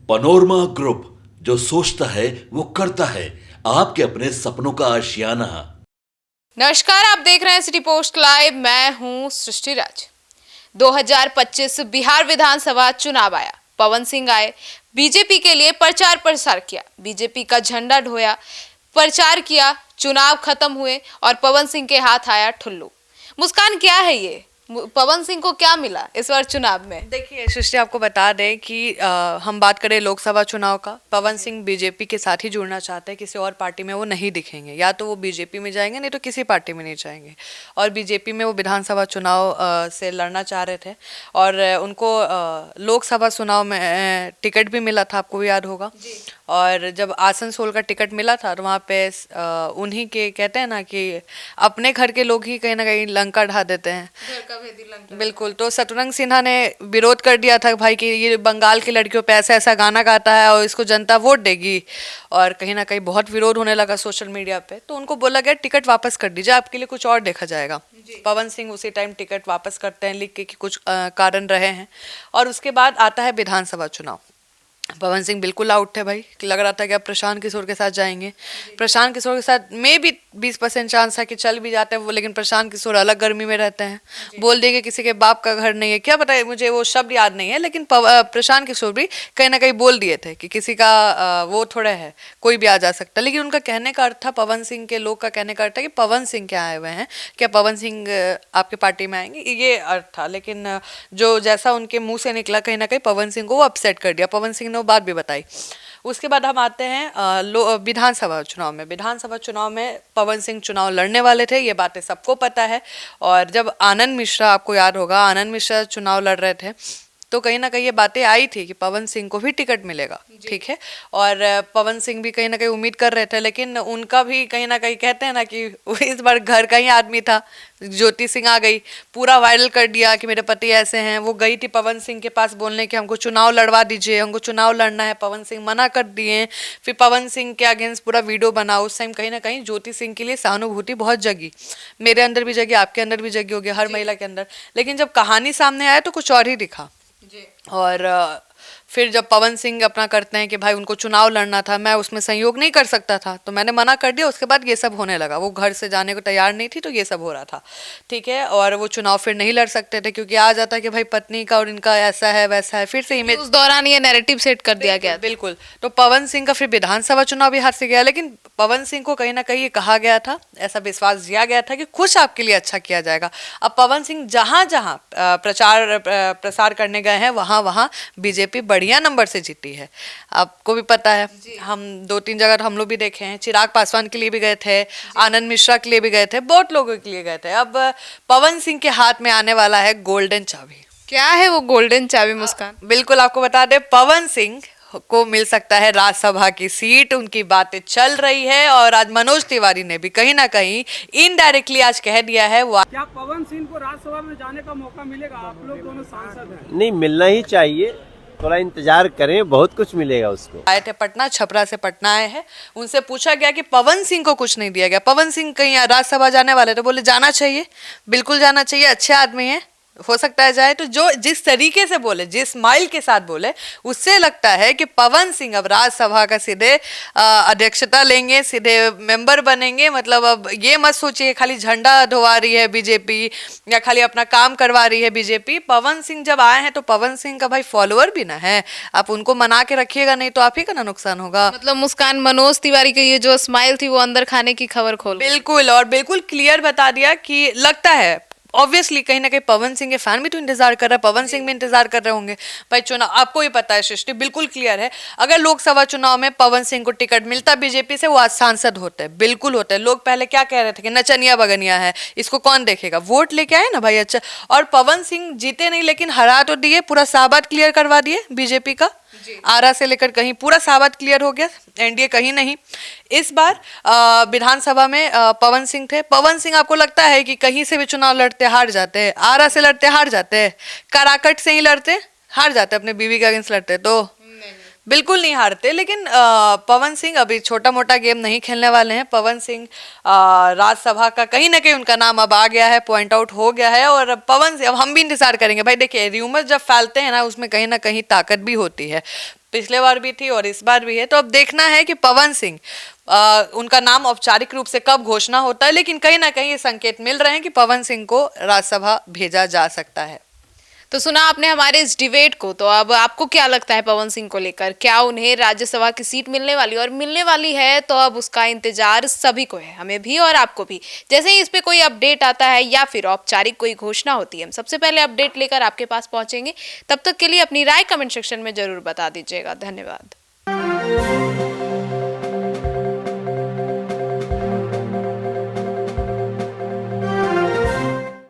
Panorama group, जो सोचता है वो करता है। आपके अपने सपनों का आशियाना। नमस्कार, आप देख रहे हैं सिटी पोस्ट लाइव। मैं हूं सृष्टि राज। 2025 बिहार विधानसभा चुनाव आया। पवन सिंह आए, बीजेपी के लिए प्रचार प्रसार किया, बीजेपी का झंडा ढोया, प्रचार किया। चुनाव खत्म हुए और पवन सिंह के हाथ आया ठुल्लू। मुस्कान, क्या है ये? पवन सिंह को क्या मिला इस बार चुनाव में? देखिए सृष्टि, आपको बता दें कि हम बात करें लोकसभा चुनाव का, पवन सिंह बीजेपी के साथ ही जुड़ना चाहते हैं। किसी और पार्टी में वो नहीं दिखेंगे, या तो वो बीजेपी में जाएंगे, नहीं तो किसी पार्टी में नहीं जाएंगे। और बीजेपी में वो विधानसभा चुनाव से लड़ना चाह रहे थे और उनको लोकसभा चुनाव में टिकट भी मिला था, आपको भी याद होगा। और जब आसनसोल का टिकट मिला था तो वहाँ पे उन्हीं के, कहते हैं ना कि अपने घर के लोग ही कहीं ना कहीं लंका ढा देते हैं। बिल्कुल। तो शत्रुघ्न सिन्हा ने विरोध कर दिया था भाई कि ये बंगाल की लड़कियों पे ऐसा ऐसा गाना गाता है और इसको जनता वोट देगी। और कहीं ना कहीं बहुत विरोध होने लगा सोशल मीडिया पे। तो उनको बोला गया टिकट वापस कर दीजिए, आपके लिए कुछ और देखा जाएगा। पवन सिंह उसी टाइम टिकट वापस करते हैं, लिख के कि कुछ कारण रहे हैं। और उसके बाद आता है विधानसभा चुनाव। पवन सिंह बिल्कुल आउट थे भाई, लग रहा था कि अब प्रशांत किशोर के साथ जाएंगे। प्रशांत किशोर के साथ में भी 20% चांस है कि चल भी जाते हैं वो, लेकिन प्रशांत किशोर अलग गर्मी में रहते हैं। बोल देंगे किसी के बाप का घर नहीं है, क्या पता है, मुझे वो शब्द याद नहीं है, लेकिन प्रशांत किशोर भी कहीं ना कहीं बोल दिए थे कि किसी का वो थोड़ा है, कोई भी आ जा सकता है। लेकिन उनका कहने का अर्थ था, पवन सिंह के लोग का कहने का अर्थ था कि पवन सिंह क्या आए हुए हैं, क्या पवन सिंह आपके पार्टी में आएंगे, ये अर्थ था। लेकिन जो जैसा उनके मुंह से निकला, कहीं ना कहीं पवन सिंह को वो अपसेट कर दिया। पवन सिंह ने वो बात भी बताई। उसके बाद हम आते हैं विधानसभा चुनाव में। विधानसभा चुनाव में पवन सिंह चुनाव लड़ने वाले थे, ये बातें सबको पता है। और जब आनंद मिश्रा, आपको याद होगा, आनंद मिश्रा चुनाव लड़ रहे थे, तो कहीं ना कहीं ये बातें आई थी कि पवन सिंह को भी टिकट मिलेगा, ठीक है। और पवन सिंह भी कहीं ना कहीं उम्मीद कर रहे थे, लेकिन उनका भी कहीं ना कहीं, कहते हैं ना कि इस बार घर का ही आदमी था। ज्योति सिंह आ गई, पूरा वायरल कर दिया कि मेरे पति ऐसे हैं। वो गई थी पवन सिंह के पास बोलने कि हमको चुनाव लड़वा दीजिए, हमको चुनाव लड़ना है। पवन सिंह मना कर दिए। फिर पवन सिंह के अगेंस्ट पूरा वीडियो बना। उस टाइम कहीं ना कहीं ज्योति सिंह के लिए सहानुभूति बहुत जगी, मेरे अंदर भी जगी, आपके अंदर भी जगी होगी, हर महिला के अंदर। लेकिन जब कहानी सामने आया तो कुछ और ही दिखा। और फिर जब पवन सिंह अपना करते हैं कि भाई उनको चुनाव लड़ना था, मैं उसमें सहयोग नहीं कर सकता था, तो मैंने मना कर दिया। उसके बाद ये सब होने लगा। वो घर से जाने को तैयार नहीं थी, तो ये सब हो रहा था, ठीक है। और वो चुनाव फिर नहीं लड़ सकते थे, क्योंकि आ जाता कि भाई पत्नी का और इनका ऐसा है वैसा है। फिर से इमेज, उस दौरान ये नैरेटिव सेट कर दिया गया। बिल्कुल। तो पवन सिंह का फिर विधानसभा चुनाव भी हाथ से गया। लेकिन पवन सिंह को कहीं ना कहीं ये कहा गया था, ऐसा विश्वास दिया गया था कि कुछ आपके लिए अच्छा किया जाएगा। अब पवन सिंह जहां जहां प्रचार प्रसार करने गए हैं, वहां वहां बीजेपी बढ़िया नंबर से जीती है। आपको भी पता है, हम 2-3 जगह हम लोग भी देखे हैं। चिराग पासवान के लिए भी गए थे, आनंद मिश्रा के लिए भी गए थे, बहुत लोगों के लिए गए थे। अब पवन सिंह के हाथ में आने वाला है गोल्डन चाबी। क्या है वो गोल्डन चाबी, मुस्कान? बिल्कुल, आपको बता दें, पवन सिंह को मिल सकता है राज्यसभा की सीट। उनकी बातें चल रही है। और आज मनोज तिवारी ने भी कहीं ना कहीं इनडायरेक्टली आज कह दिया है, वो क्या पवन सिंह को राज्यसभा में जाने का मौका मिलेगा? आप लोग दोनों सांसद हैं। नहीं, मिलना ही चाहिए, थोड़ा इंतजार करें, बहुत कुछ मिलेगा उसको। आए थे पटना, छपरा से पटना आए हैं। उनसे पूछा गया कि पवन सिंह को कुछ नहीं दिया गया, पवन सिंह कहीं राज्यसभा जाने वाले, तो बोले जाना चाहिए, बिल्कुल जाना चाहिए, अच्छे आदमी हैं, हो सकता है जाए। तो जो जिस तरीके से बोले, जिस स्माइल के साथ बोले, उससे लगता है कि पवन सिंह अब राज्यसभा का सीधे अध्यक्षता लेंगे, सीधे मेंबर बनेंगे। मतलब अब ये मत सोचिए खाली झंडा धोवा रही है बीजेपी या खाली अपना काम करवा रही है बीजेपी। पवन सिंह जब आए हैं तो पवन सिंह का भाई फॉलोअर भी ना है, आप उनको मना के रखिएगा, नहीं तो आप ही का ना नुकसान होगा। मतलब मुस्कान, मनोज तिवारी की ये जो स्माइल थी वो अंदर खाने की खबर खोल। बिल्कुल, और बिल्कुल क्लियर बता दिया कि लगता है ऑब्वियसली कहीं ना कहीं पवन सिंह के फैन भी तो इंतजार कर रहा है, पवन सिंह भी इंतजार कर रहे होंगे भाई। चुनाव आपको ही पता है सृष्टि, बिल्कुल क्लियर है, अगर लोकसभा चुनाव में पवन सिंह को टिकट मिलता बीजेपी से, वो आज सांसद होते हैं, बिल्कुल होते हैं। लोग पहले क्या कह रहे थे कि नचनिया बगनिया है, इसको कौन देखेगा, वोट लेके आए ना भाई। अच्छा, और पवन सिंह जीते नहीं, लेकिन हरा तो दिए, पूरा साबात क्लियर करवा दिए बीजेपी का। आरा से लेकर कहीं पूरा साबात क्लियर हो गया, एनडीए कहीं नहीं। इस बार विधानसभा में पवन सिंह थे। पवन सिंह आपको लगता है कि कहीं से भी चुनाव लड़ते हार जाते हैं? आरा से लड़ते हार जाते हैं, कराकट से ही लड़ते हार जाते, अपने बीवी के अगेंस्ट लड़ते तो बिल्कुल नहीं हारते। लेकिन पवन सिंह अभी छोटा मोटा गेम नहीं खेलने वाले हैं। पवन सिंह राज्यसभा का कहीं ना कहीं उनका नाम अब आ गया है, पॉइंट आउट हो गया है। और पवन सिंह, अब हम भी इंतजार करेंगे भाई। देखिए, र्यूमर जब फैलते हैं ना, उसमें कहीं ना कहीं ताकत भी होती है। पिछले बार भी थी और इस बार भी है। तो अब देखना है कि पवन सिंह उनका नाम औपचारिक रूप से कब घोषणा होता है, लेकिन कहीं ना कहीं ये संकेत मिल रहे हैं कि पवन सिंह को राज्यसभा भेजा जा सकता है। तो सुना आपने हमारे इस डिबेट को, तो अब आपको क्या लगता है पवन सिंह को लेकर? क्या उन्हें राज्यसभा की सीट मिलने वाली, और मिलने वाली है तो अब उसका इंतजार सभी को है, हमें भी और आपको भी। जैसे ही इस पे कोई अपडेट आता है या फिर औपचारिक कोई घोषणा होती है, हम सबसे पहले अपडेट लेकर आपके पास पहुंचेंगे। तब तक के लिए अपनी राय कमेंट सेक्शन में जरूर बता दीजिएगा। धन्यवाद।